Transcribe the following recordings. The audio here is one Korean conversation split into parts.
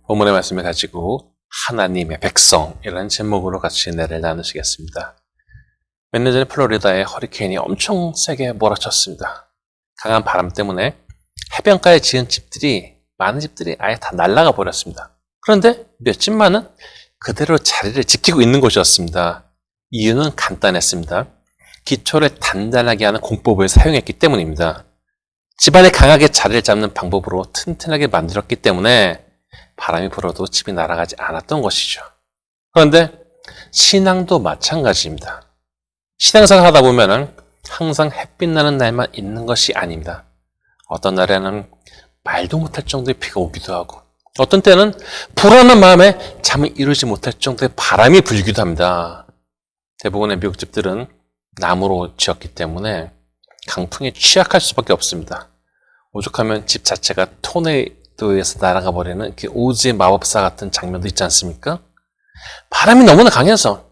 본문의 말씀을 가지고 하나님의 백성이라는 제목으로 같이 은혜를 나누시겠습니다. 몇 년 전에 플로리다에 허리케인이 엄청 세게 몰아쳤습니다. 강한 바람 때문에 해변가에 지은 집들이, 많은 집들이 아예 다 날아가 버렸습니다. 그런데 몇 집만은 그대로 자리를 지키고 있는 곳이었습니다. 이유는 간단했습니다. 기초를 단단하게 하는 공법을 사용했기 때문입니다. 집안에 강하게 자리를 잡는 방법으로 튼튼하게 만들었기 때문에 바람이 불어도 집이 날아가지 않았던 것이죠. 그런데 신앙도 마찬가지입니다. 신앙생활 하다 보면은 항상 햇빛 나는 날만 있는 것이 아닙니다. 어떤 날에는 말도 못할 정도의 비가 오기도 하고, 어떤 때는 불안한 마음에 잠을 이루지 못할 정도의 바람이 불기도 합니다. 대부분의 미국 집들은 나무로 지었기 때문에 강풍에 취약할 수밖에 없습니다. 오죽하면 집 자체가 토네이도에서 날아가 버리는 그 오즈의 마법사 같은 장면도 있지 않습니까? 바람이 너무나 강해서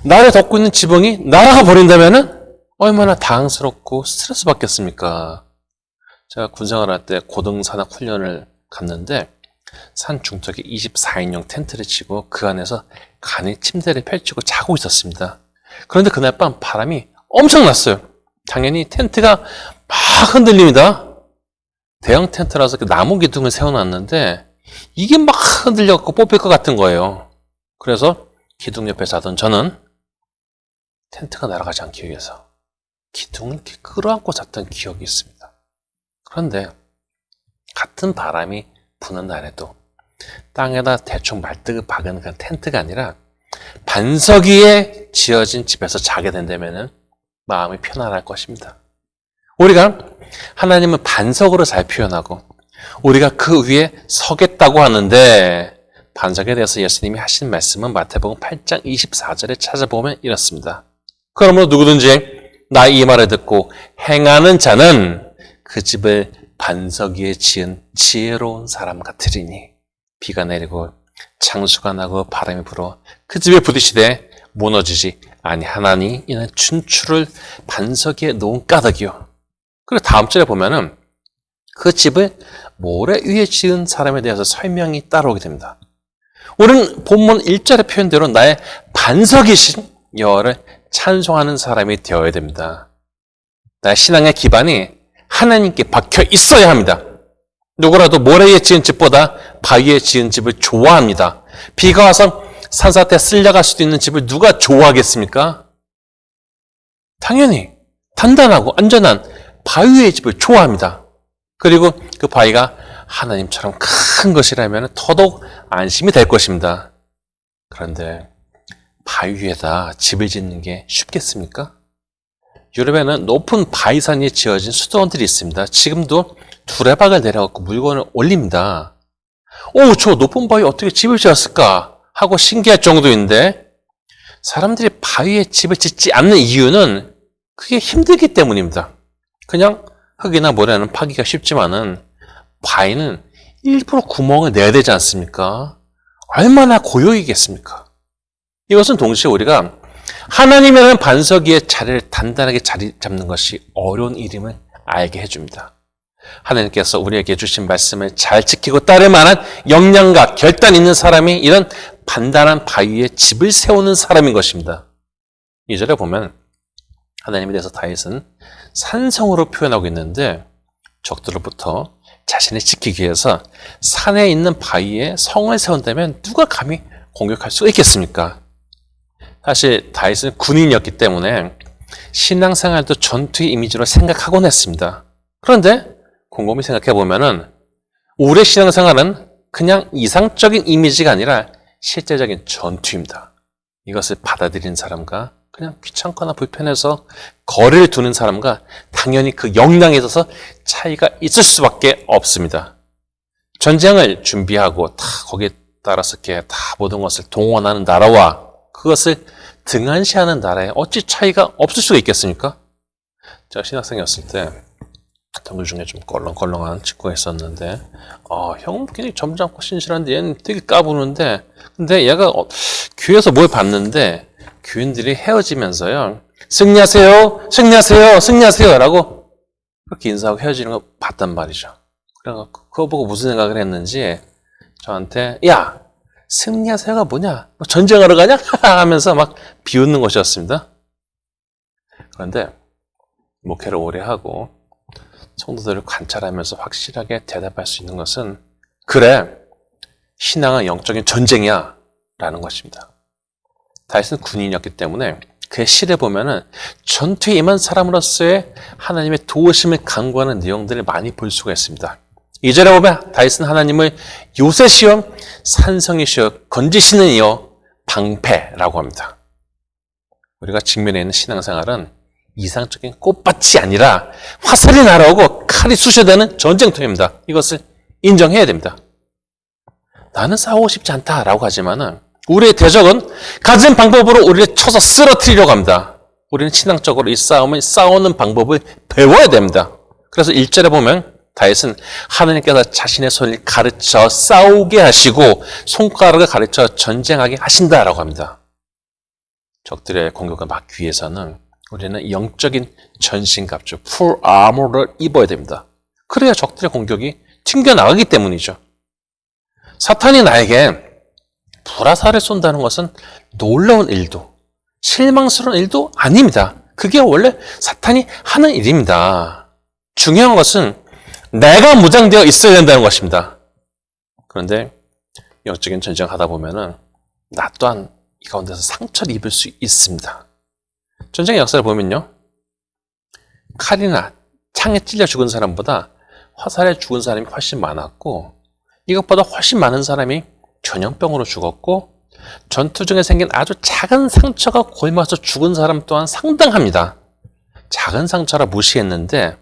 나를 덮고 있는 지붕이 날아가 버린다면 얼마나 당황스럽고 스트레스 받겠습니까? 제가 군생활할 때 고등산악 훈련을 갔는데 산 중턱에 24인용 텐트를 치고 그 안에서 간이 침대를 펼치고 자고 있었습니다. 그런데 그날 밤 바람이 엄청났어요. 당연히 텐트가 막 흔들립니다. 대형 텐트라서 그 나무 기둥을 세워놨는데 이게 막 흔들려갖고 뽑힐 것 같은 거예요. 그래서 기둥 옆에 자던 저는 텐트가 날아가지 않기 위해서 기둥을 이렇게 끌어안고 잤던 기억이 있습니다. 그런데 같은 바람이 부는 날에도 땅에다 대충 말뚝을 박은 그런 텐트가 아니라 반석 위에 지어진 집에서 자게 된다면 마음이 편안할 것입니다. 우리가 하나님은 반석으로 잘 표현하고 우리가 그 위에 서겠다고 하는데, 반석에 대해서 예수님이 하신 말씀은 마태복음 8장 24절에 찾아보면 이렇습니다. 그러므로 누구든지 나 이 말을 듣고 행하는 자는 그 집을 반석 위에 지은 지혜로운 사람 같으리니 비가 내리고 창수가 나고 바람이 불어 그 집에 부딪히되 무너지지 아니하나니 이는 춘추를 반석 위에 놓은 까닭이요. 그리고 다음 절에 보면은 그 집을 모래 위에 지은 사람에 대해서 설명이 따라오게 됩니다. 우리는 본문 1절의 표현대로 나의 반석이신 여호와를 찬송하는 사람이 되어야 됩니다. 나의 신앙의 기반이 하나님께 박혀 있어야 합니다. 누구라도 모래 위에 지은 집보다 바위에 지은 집을 좋아합니다. 비가 와서 산사태 쓸려갈 수도 있는 집을 누가 좋아하겠습니까? 당연히 단단하고 안전한 바위의 집을 좋아합니다. 그리고 그 바위가 하나님처럼 큰 것이라면 더더욱 안심이 될 것입니다. 그런데 바위 위에다 집을 짓는 게 쉽겠습니까? 유럽에는 높은 바위산 위에 지어진 수도원들이 있습니다. 지금도 두레박을 내려갖고 물건을 올립니다. 저 높은 바위에 어떻게 집을 지었을까 하고 신기할 정도인데, 사람들이 바위에 집을 짓지 않는 이유는 그게 힘들기 때문입니다. 그냥 흙이나 모래는 파기가 쉽지만은 바위는 일부러 구멍을 내야 되지 않습니까? 얼마나 고요이겠습니까? 이것은 동시에 우리가 하나님이라는 반석 위에 자리를 단단하게 자리 잡는 것이 어려운 일임을 알게 해줍니다. 하나님께서 우리에게 주신 말씀을 잘 지키고 따를 만한 역량과 결단 있는 사람이 이런 단단한 바위 위에 집을 세우는 사람인 것입니다. 2절에 보면 하나님에 대해서 다윗은 산성으로 표현하고 있는데, 적들로부터 자신을 지키기 위해서 산에 있는 바위에 성을 세운다면 누가 감히 공격할 수가 있겠습니까? 사실 다윗은 군인이었기 때문에 신앙생활도 전투의 이미지로 생각하곤 했습니다. 그런데 곰곰이 생각해보면은 우리의 신앙생활은 그냥 이상적인 이미지가 아니라 실제적인 전투입니다. 이것을 받아들이는 사람과 그냥 귀찮거나 불편해서 거리를 두는 사람과 당연히 그 역량에 있어서 차이가 있을 수밖에 없습니다. 전쟁을 준비하고 다 거기에 따라서 이렇게 다 모든 것을 동원하는 나라와 그것을 등한시하는 나라에 어찌 차이가 없을 수가 있겠습니까? 제가 신학생이었을 때 동물 중에 좀 껄렁껄렁한 친구가 있었는데, 형은 굉장히 점잖고 신실한데 얘는 되게 까부는데, 근데 얘가 교회에서 뭘 봤는데 교인들이 헤어지면서요, 승리하세요, 승리하세요, 승리하세요 라고 그렇게 인사하고 헤어지는 거 봤단 말이죠. 그래서 그거 보고 무슨 생각을 했는지, 저한테 야, 승리하세요가 뭐냐? 뭐 전쟁하러 가냐? 하면서 막 비웃는 것이었습니다. 그런데 목회를 오래 하고 성도들을 관찰하면서 확실하게 대답할 수 있는 것은 그래, 신앙은 영적인 전쟁이야 라는 것입니다. 다윗은 군인이었기 때문에 그의 시를 보면은 전투에 임한 사람으로서의 하나님의 도우심을 강구하는 내용들을 많이 볼 수가 있습니다. 2절에 보면 다윗은 하나님을 요새시여 산성이시여 건지시는 이여 방패라고 합니다. 우리가 직면해 있는 신앙생활은 이상적인 꽃밭이 아니라 화살이 날아오고 칼이 쑤셔대는 전쟁터입니다. 이것을 인정해야 됩니다. 나는 싸우고 싶지 않다라고 하지만은 우리의 대적은 가진 방법으로 우리를 쳐서 쓰러뜨리려고 합니다. 우리는 신앙적으로 이 싸우는 방법을 배워야 됩니다. 그래서 1절에 보면 다윗은 하나님께서 자신의 손을 가르쳐 싸우게 하시고 손가락을 가르쳐 전쟁하게 하신다라고 합니다. 적들의 공격을 막기 위해서는 우리는 영적인 전신갑주, 풀 아머를 입어야 됩니다. 그래야 적들의 공격이 튕겨나가기 때문이죠. 사탄이 나에게 불화살을 쏜다는 것은 놀라운 일도 실망스러운 일도 아닙니다. 그게 원래 사탄이 하는 일입니다. 중요한 것은 내가 무장되어 있어야 된다는 것입니다. 그런데 영적인 전쟁을 하다 보면은 나 또한 이 가운데서 상처를 입을 수 있습니다. 전쟁의 역사를 보면요, 칼이나 창에 찔려 죽은 사람보다 화살에 죽은 사람이 훨씬 많았고, 이것보다 훨씬 많은 사람이 전염병으로 죽었고, 전투 중에 생긴 아주 작은 상처가 골마서 죽은 사람 또한 상당합니다. 작은 상처라 무시했는데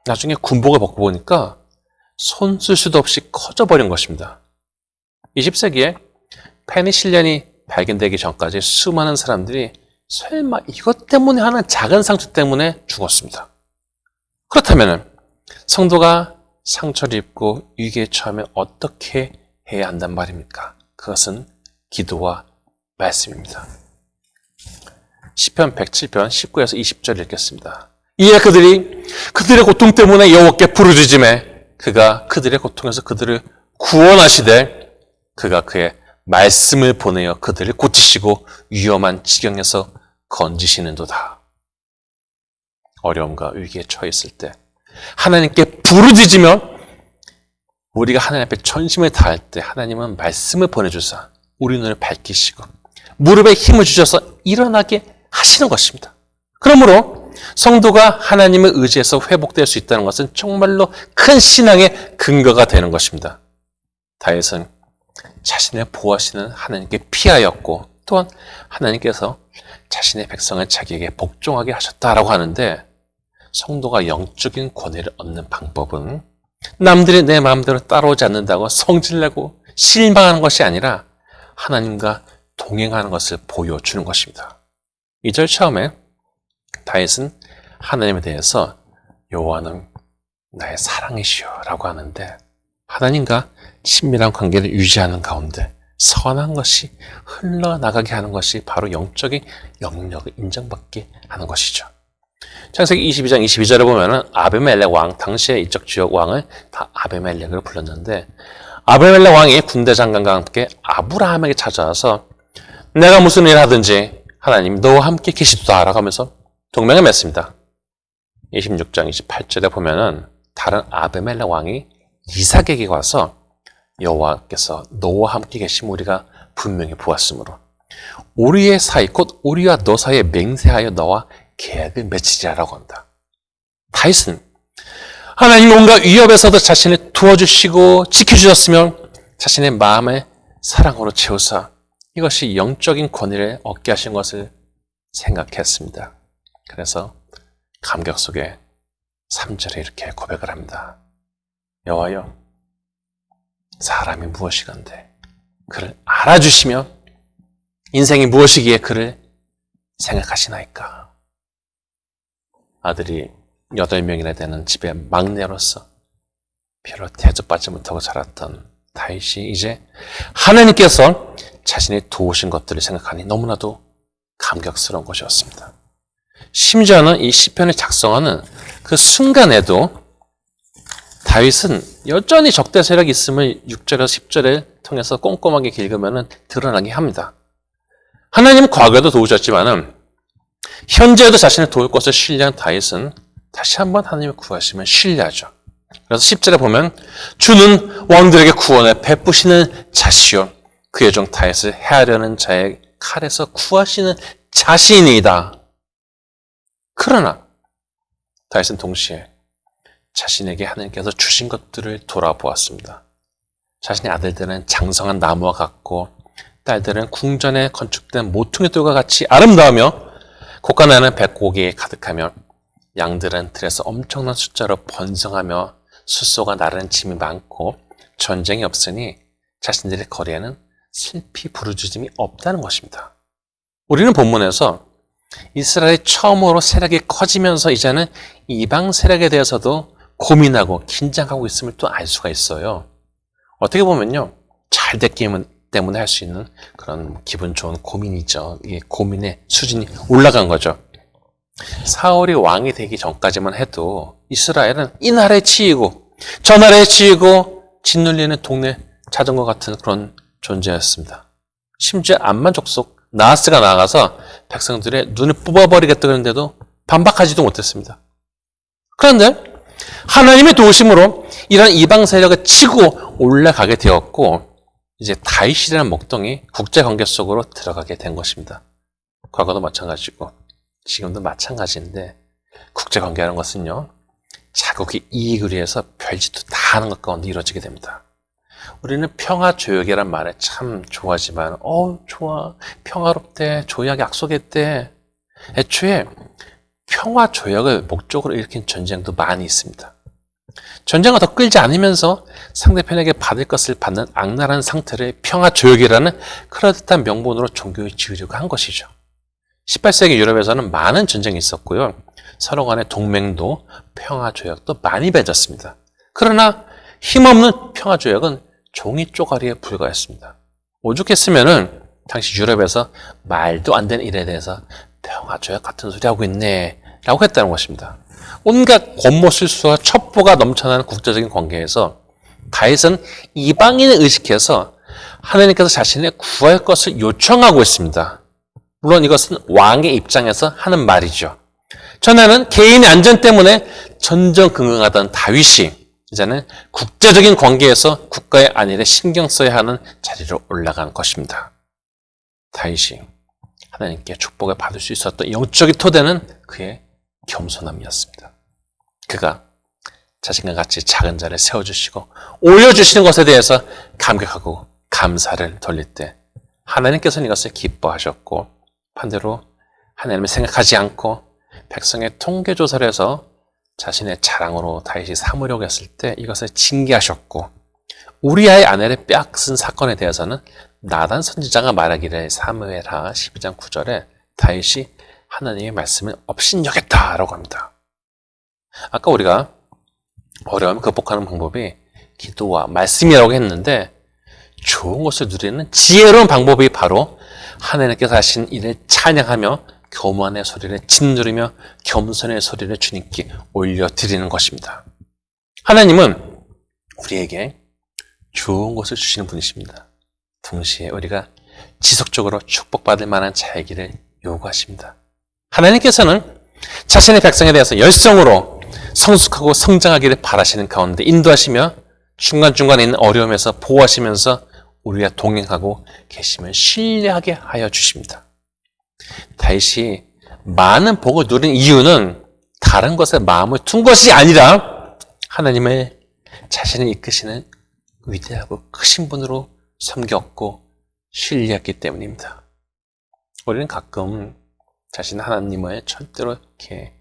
나중에 군복을 벗고 보니까 손 쓸 수도 없이 커져버린 것입니다. 20세기에 페니실린이 발견되기 전까지 수많은 사람들이 설마 이것 때문에 하는 작은 상처 때문에 죽었습니다. 그렇다면 성도가 상처를 입고 위기에 처하면 어떻게 해야 한단 말입니까? 그것은 기도와 말씀입니다. 시편 107편 19에서 20절 읽겠습니다. 이에 그들의 고통 때문에 여호와께 부르짖으매 그가 그들의 고통에서 그들을 구원하시되 그가 그의 말씀을 보내어 그들을 고치시고 위험한 지경에서 건지시는도다. 어려움과 위기에 처해 있을 때 하나님께 부르짖으며 우리가 하나님 앞에 전심을 다할 때 하나님은 말씀을 보내주사 우리 눈을 밝히시고 무릎에 힘을 주셔서 일어나게 하시는 것입니다. 그러므로 성도가 하나님을 의지해서 회복될 수 있다는 것은 정말로 큰 신앙의 근거가 되는 것입니다. 다윗은 자신을 보호하시는 하나님께 피하였고 또한 하나님께서 자신의 백성을 자기에게 복종하게 하셨다라고 하는데, 성도가 영적인 권위를 얻는 방법은 남들이 내 마음대로 따라오지 않는다고 성질내고 실망하는 것이 아니라 하나님과 동행하는 것을 보여주는 것입니다. 2절 처음에 다윗은 하나님에 대해서 여호와는 나의 사랑이시여 라고 하는데, 하나님과 친밀한 관계를 유지하는 가운데 선한 것이 흘러나가게 하는 것이 바로 영적인 영역을 인정받게 하는 것이죠. 창세기 22장 22절에 보면은 아비멜렉 왕, 당시의 이쪽 지역 왕을 다 아비멜렉으로 불렀는데, 아비멜렉 왕이 군대 장관과 함께 아브라함에게 찾아와서 내가 무슨 일을 하든지 하나님 너와 함께 계시도다 라고 하면서 동맹을 맺습니다. 26장 28절에 보면은 다른 아비멜렉 왕이 이삭에게 와서 여호와께서 너와 함께 계시면 우리가 분명히 보았으므로 우리의 사이 곧 우리와 너 사이에 맹세하여 너와 계약을 맺으리라고 합니다. 다윗은 하나님 온갖 위협에서도 자신을 도와주시고 지켜주셨으며 자신의 마음을 사랑으로 채우사 이것이 영적인 권위를 얻게 하신 것을 생각했습니다. 그래서 감격 속에 3절에 이렇게 고백을 합니다. 여호와여, 사람이 무엇이건데 그를 알아주시며 인생이 무엇이기에 그를 생각하시나이까. 아들이 8명이나 되는 집의 막내로서 별로 대접받지 못하고 자랐던 다윗이 이제 하나님께서 자신이 도우신 것들을 생각하니 너무나도 감격스러운 것이었습니다. 심지어는 이 시편을 작성하는 그 순간에도 다윗은 여전히 적대 세력이 있음을 6절에서 10절을 통해서 꼼꼼하게 읽으면 드러나게 합니다. 하나님은 과거에도 도우셨지만은 현재에도 자신을 도울 것을 신뢰한 다윗은 다시 한번 하나님을 구하시면 신뢰하죠. 그래서 10절에 보면 주는 왕들에게 구원을 베푸시는 자시요 그의 종 다윗을 해하려는 자의 칼에서 구하시는 자신이다. 그러나 다윗은 동시에 자신에게 하나님께서 주신 것들을 돌아보았습니다. 자신의 아들들은 장성한 나무와 같고 딸들은 궁전에 건축된 모퉁이 돌과 같이 아름다우며 곳간에는 백고기에 가득하며 양들은 들에서 엄청난 숫자로 번성하며 숫소가 나르는 짐이 많고 전쟁이 없으니 자신들의 거리에는 슬피 부르짖음이 없다는 것입니다. 우리는 본문에서 이스라엘이 처음으로 세력이 커지면서 이제는 이방 세력에 대해서도 고민하고 긴장하고 있음을 또 알 수가 있어요. 어떻게 보면요, 잘 됐기 때문에 할 수 있는 그런 기분 좋은 고민이죠. 이게 고민의 수준이 올라간 거죠. 사울이 왕이 되기 전까지만 해도 이스라엘은 이 나라에 치이고 저 나라에 치이고 짓눌리는 동네 자전거 같은 그런 존재였습니다. 심지어 암만 족속 나하스가 나아가서 백성들의 눈을 뽑아버리겠다 그랬는데도 반박하지도 못했습니다. 그런데 하나님의 도우심으로 이런 이방 세력을 치고 올라가게 되었고 이제 다윗이라는 목동이 국제관계 속으로 들어가게 된 것입니다. 과거도 마찬가지고 지금도 마찬가지인데 국제관계라는 것은요, 자국의 이익을 위해서 별짓도 다 하는 것 가운데 이루어지게 됩니다. 우리는 평화조약이란 말에 참 좋아하지만 좋아, 평화롭대, 조약 약속했대. 애초에 평화조약을 목적으로 일으킨 전쟁도 많이 있습니다. 전쟁을 더 끌지 않으면서 상대편에게 받을 것을 받는 악랄한 상태를 평화조약이라는 그럴듯한 명분으로 종교에 지으려고 한 것이죠. 18세기 유럽에서는 많은 전쟁이 있었고요. 서로 간의 동맹도 평화조약도 많이 맺었습니다. 그러나 힘없는 평화조약은 종이 쪼가리에 불과했습니다. 오죽했으면은 당시 유럽에서 말도 안 되는 일에 대해서 평화조약 같은 소리 하고 있네 라고 했다는 것입니다. 온갖 권모술수와 첩보가 넘쳐나는 국제적인 관계에서 다윗은 이방인을 의식해서 하나님께서 자신의 구할 것을 요청하고 있습니다. 물론 이것은 왕의 입장에서 하는 말이죠. 전에는 개인의 안전 때문에 전전긍긍하던 다윗이 이제는 국제적인 관계에서 국가의 안위를 신경 써야 하는 자리로 올라간 것입니다. 다윗이 하나님께 축복을 받을 수 있었던 영적인 토대는 그의 겸손함이었습니다. 그가 자신과 같이 작은 자를 세워주시고 올려주시는 것에 대해서 감격하고 감사를 돌릴 때 하나님께서는 이것을 기뻐하셨고 반대로 하나님을 생각하지 않고 백성의 통계조사를 해서 자신의 자랑으로 다윗이 삼으려고 했을 때 이것을 징계하셨고 우리아의 아내를 빼앗은 사건에 대해서는 나단 선지자가 말하기를 사무엘하 12장 9절에 다윗이 하나님의 말씀을 업신여겼다라고 합니다. 아까 우리가 어려움을 극복하는 방법이 기도와 말씀이라고 했는데 좋은 것을 누리는 지혜로운 방법이 바로 하나님께서 하신 일을 찬양하며 교만의 소리를 짓누르며 겸손의 소리를 주님께 올려드리는 것입니다. 하나님은 우리에게 좋은 것을 주시는 분이십니다. 동시에 우리가 지속적으로 축복받을 만한 자이기를 요구하십니다. 하나님께서는 자신의 백성에 대해서 열성으로 성숙하고 성장하기를 바라시는 가운데 인도하시며 중간중간에 있는 어려움에서 보호하시면서 우리와 동행하고 계심을 신뢰하게 하여 주십니다. 다윗이 많은 복을 누린 이유는 다른 것에 마음을 둔 것이 아니라 하나님의 자신을 이끄시는 위대하고 크신 분으로 섬겼고 신뢰했기 때문입니다. 우리는 가끔 자신 하나님을 절대로 이렇게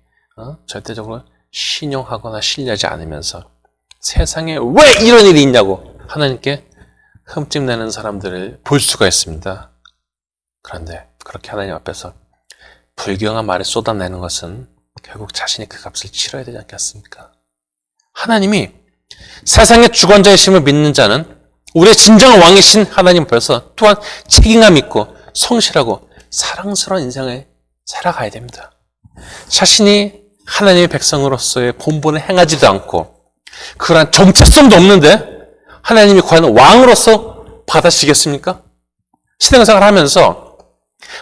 절대적으로 신용하거나 신뢰하지 않으면서 세상에 왜 이런 일이 있냐고 하나님께 흠집내는 사람들을 볼 수가 있습니다. 그런데 그렇게 하나님 앞에서 불경한 말을 쏟아내는 것은 결국 자신이 그 값을 치러야 되지 않겠습니까? 하나님이 세상의 주권자이심을 믿는 자는 우리의 진정한 왕이신 하나님 앞에서 또한 책임감 있고 성실하고 사랑스러운 인생을 살아가야 됩니다. 자신이 하나님의 백성으로서의 본분을 행하지도 않고 그러한 정체성도 없는데 하나님이 과연 왕으로서 받아주시겠습니까? 신앙생활을 하면서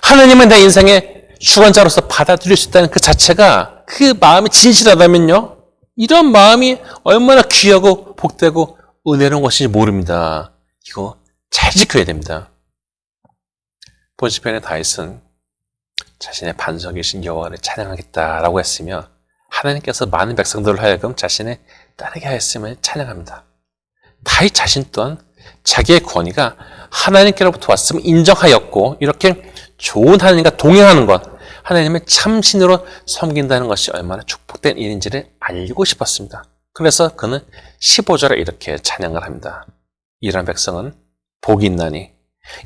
하나님은 내 인생의 주관자로서 받아들일 수 있다는 그 자체가 그 마음이 진실하다면요. 이런 마음이 얼마나 귀하고 복되고 은혜로운 것인지 모릅니다. 이거 잘 지켜야 됩니다. 본시편의 다윗은 자신의 반석이신 여호와를 찬양하겠다라고 했으며 하나님께서 많은 백성들을 하여금 자신의 따르게 하였음을 찬양합니다. 다윗 자신 또한 자기의 권위가 하나님께로부터 왔음을 인정하였고 이렇게 좋은 하나님과 동행하는 것, 하나님을 참신으로 섬긴다는 것이 얼마나 축복된 일인지를 알고 싶었습니다. 그래서 그는 15절에 이렇게 찬양을 합니다. 이런 백성은 복이 있나니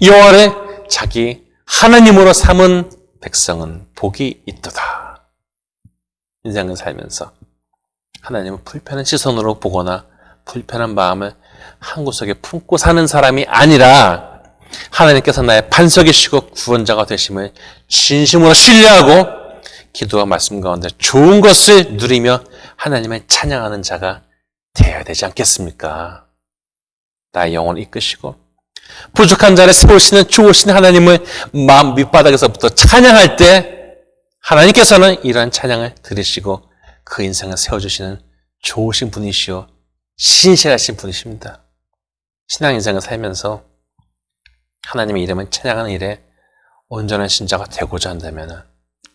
여호와를 자기 하나님으로 삼은 백성은 복이 있도다. 인생을 살면서 하나님을 불편한 시선으로 보거나 불편한 마음을 한 구석에 품고 사는 사람이 아니라 하나님께서 나의 반석이시고 구원자가 되심을 진심으로 신뢰하고 기도와 말씀 가운데 좋은 것을 누리며 하나님을 찬양하는 자가 되어야 되지 않겠습니까? 나의 영혼을 이끄시고 부족한 자를 세우시는 좋으신 하나님을 마음 밑바닥에서부터 찬양할 때 하나님께서는 이러한 찬양을 들으시고 그 인생을 세워주시는 좋으신 분이시오 신실하신 분이십니다. 신앙 인생을 살면서 하나님의 이름을 찬양하는 일에 온전한 신자가 되고자 한다면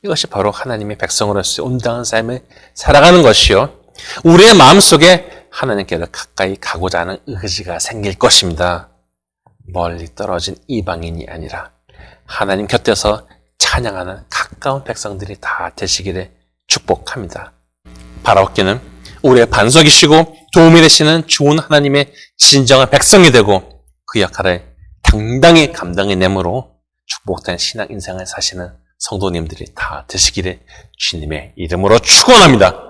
이것이 바로 하나님의 백성으로서 온당한 삶을 살아가는 것이요. 우리의 마음속에 하나님께로 가까이 가고자 하는 의지가 생길 것입니다. 멀리 떨어진 이방인이 아니라 하나님 곁에서 찬양하는 가까운 백성들이 다 되시기를 축복합니다. 바라옵기는 우리의 반석이시고 도움이 되시는 좋은 하나님의 진정한 백성이 되고 그 역할을 당당히 감당해내므로 축복된 신앙 인생을 사시는 성도님들이 다 되시기를 주님의 이름으로 축원합니다.